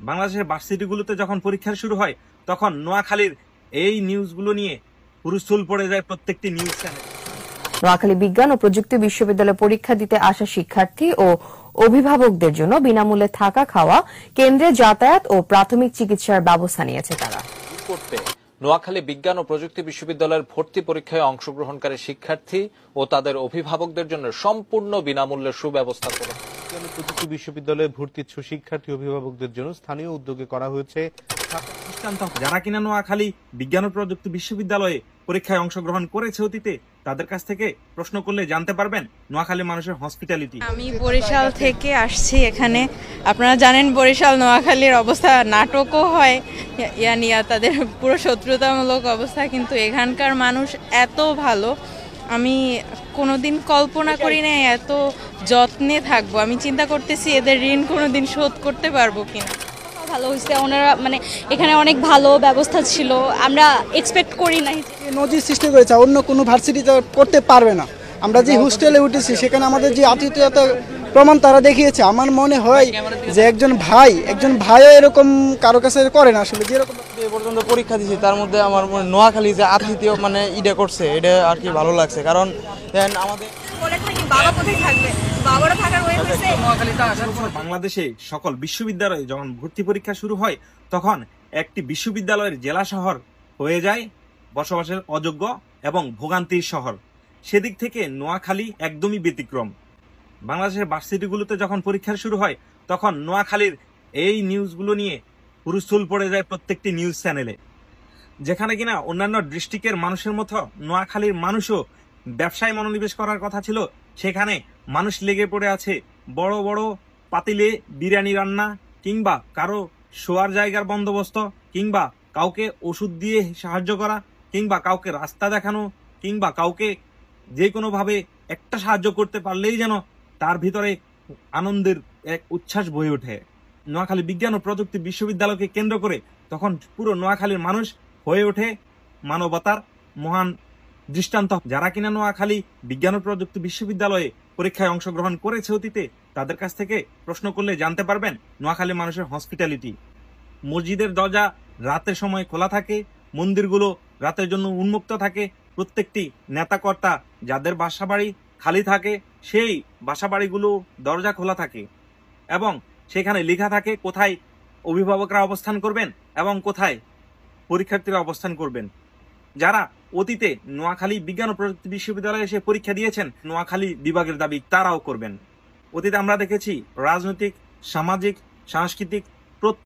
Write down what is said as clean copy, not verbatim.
বাংলাদেশের ভার্সিটিগুলোতে যখন পরীক্ষা শুরু হয় তখন নোয়াখালীর এই নিউজগুলো নিয়ে হুলস্থুল পড়ে যায় প্রত্যেকটি নিউজ চ্যানেল। নোয়াখালী বিজ্ঞান ও প্রযুক্তি বিশ্ববিদ্যালয়ে পরীক্ষা দিতে আসা শিক্ষার্থী ও অভিভাবকদের জন্য বিনামূল্যে থাকা খাওয়া, কেন্দ্রে যাতায়াত ও প্রাথমিক চিকিৎসার ব্যবস্থা নিয়েছে তারা। নোয়াখালী বিজ্ঞান ও প্রযুক্তি বিশ্ববিদ্যালয়ের ভর্তি পরীক্ষায় অংশগ্রহণকারী শিক্ষার্থী ও তাদের অভিভাবকদের জন্য সম্পূর্ণ বিনামূল্যে সুব্যবস্থা করা প্রযুক্তি বিশ্ববিদ্যালয়ে ভর্তি ইচ্ছুক শিক্ষার্থী অভিভাবকদের জন্য স্থানীয় উদ্যোগে করা হয়েছে। যারা কিনা নোয়াখালী বিজ্ঞান ও প্রযুক্তি বিশ্ববিদ্যালয়ে পরীক্ষায় অংশগ্রহণ করেছে অতীতে, তাদের কাছ থেকে প্রশ্ন করলে জানতে পারবেন নোয়াখালী মানুষের হসপিটালিটি। আমি বরিশাল থেকে আসছি এখানে। আপনারা জানেন বরিশাল নোয়াখালীর অবস্থা, নাটকও হয় ইয়ানিয়া, তাদের পুরো শত্রুতামূলক অবস্থা, কিন্তু এখানকার মানুষ এত ভালো, আমি কোনোদিন কল্পনা করি না এত যত্নে থাকবো। আমি চিন্তা করতেছি এদের ঋণ কোনোদিন শোধ করতে পারবো কিনা। ভালো হয়েছে, ওনারা মানে এখানে অনেক ভালো ব্যবস্থা ছিল, আমরা এক্সপেক্ট করি নাই। নজির সৃষ্টি করেছে, অন্য কোনো ভার্সিটিতে করতে পারবে না। আমরা যে হোস্টেলে উঠেছি সেখানে আমাদের যে আতিথেয়তার প্রমাণ তারা দেখিয়েছে। আমার মনে হয় যে একজন ভাইও এরকম কারো কাছে করে না। আসলে যেরকম এ পর্যন্ত পরীক্ষা দিয়েছি তার মধ্যে আমার নোয়াখালী যে আতিথেয় মানে ইডা করছে, এটা আর কি ভালো লাগছে। কারণ আমাদের বাংলাদেশে সকল বিশ্ববিদ্যালয়ে যখন ভর্তি পরীক্ষা শুরু হয় তখন একটি বিশ্ববিদ্যালয়ের জেলা শহর হয়ে যায় বসবাসের অযোগ্য এবং ভোগান্তির শহর। সেদিক থেকে নোয়াখালী একদমই ব্যতিক্রম। বাংলাদেশের ভার্সিটিগুলোতে যখন পরীক্ষা শুরু হয় তখন নোয়াখালীর এই নিউজগুলো নিয়ে হুলস্থুল পড়ে যায় প্রত্যেকটি নিউজ চ্যানেলে। যেখানে কিনা অন্যান্য ডিস্ট্রিক্টের মানুষের মতো নোয়াখালীর মানুষও ব্যবসায় মনোনিবেশ করার কথা ছিল, সেখানে মানুষ লেগে পড়ে আছে বড় বড় পাতিলে বিরিয়ানি রান্না, কিংবা কারো শোয়ার জায়গার বন্দোবস্ত, কিংবা কাউকে ওষুধ দিয়ে সাহায্য করা, কিংবা কাউকে রাস্তা দেখানো, কিংবা কাউকে যে কোনোভাবে একটা সাহায্য করতে পারলেই যেন তার ভিতরে আনন্দের এক উচ্ছ্বাস বয়ে ওঠে। নোয়াখালী বিজ্ঞান ও প্রযুক্তি বিশ্ববিদ্যালয়কে কেন্দ্র করে তখন পুরো নোয়াখালীর মানুষ হয়ে ওঠে মানবতার মহান দৃষ্টান্ত। যারা কিনা নোয়াখালী বিজ্ঞান ও প্রযুক্তি বিশ্ববিদ্যালয়ে পরীক্ষায় অংশগ্রহণ করেছে অতীতে, তাদের কাছ থেকে প্রশ্ন করলে জানতে পারবেন নোয়াখালী মানুষের হসপিটালিটি। মসজিদের দরজা রাতের সময় খোলা থাকে, মন্দিরগুলো রাতের জন্য উন্মুক্ত থাকে। প্রত্যেকটি নেতাকর্তা যাদের বাসাবাড়ি খালি থাকে সেই বাসাবাড়িগুলো দরজা খোলা থাকে এবং সেখানে লেখা থাকে কোথায় অভিভাবকরা অবস্থান করবেন এবং কোথায় পরীক্ষার্থীরা অবস্থান করবেন। যারা অতীতে নোয়াখালী বিজ্ঞান ও প্রযুক্তি বিশ্ববিদ্যালয়ে এসে পরীক্ষা দিয়েছেন, নোয়াখালী বিভাগের দাবি তারাও করবেন। অতীতে আমরা দেখেছি রাজনৈতিক, সামাজিক, সাংস্কৃতিক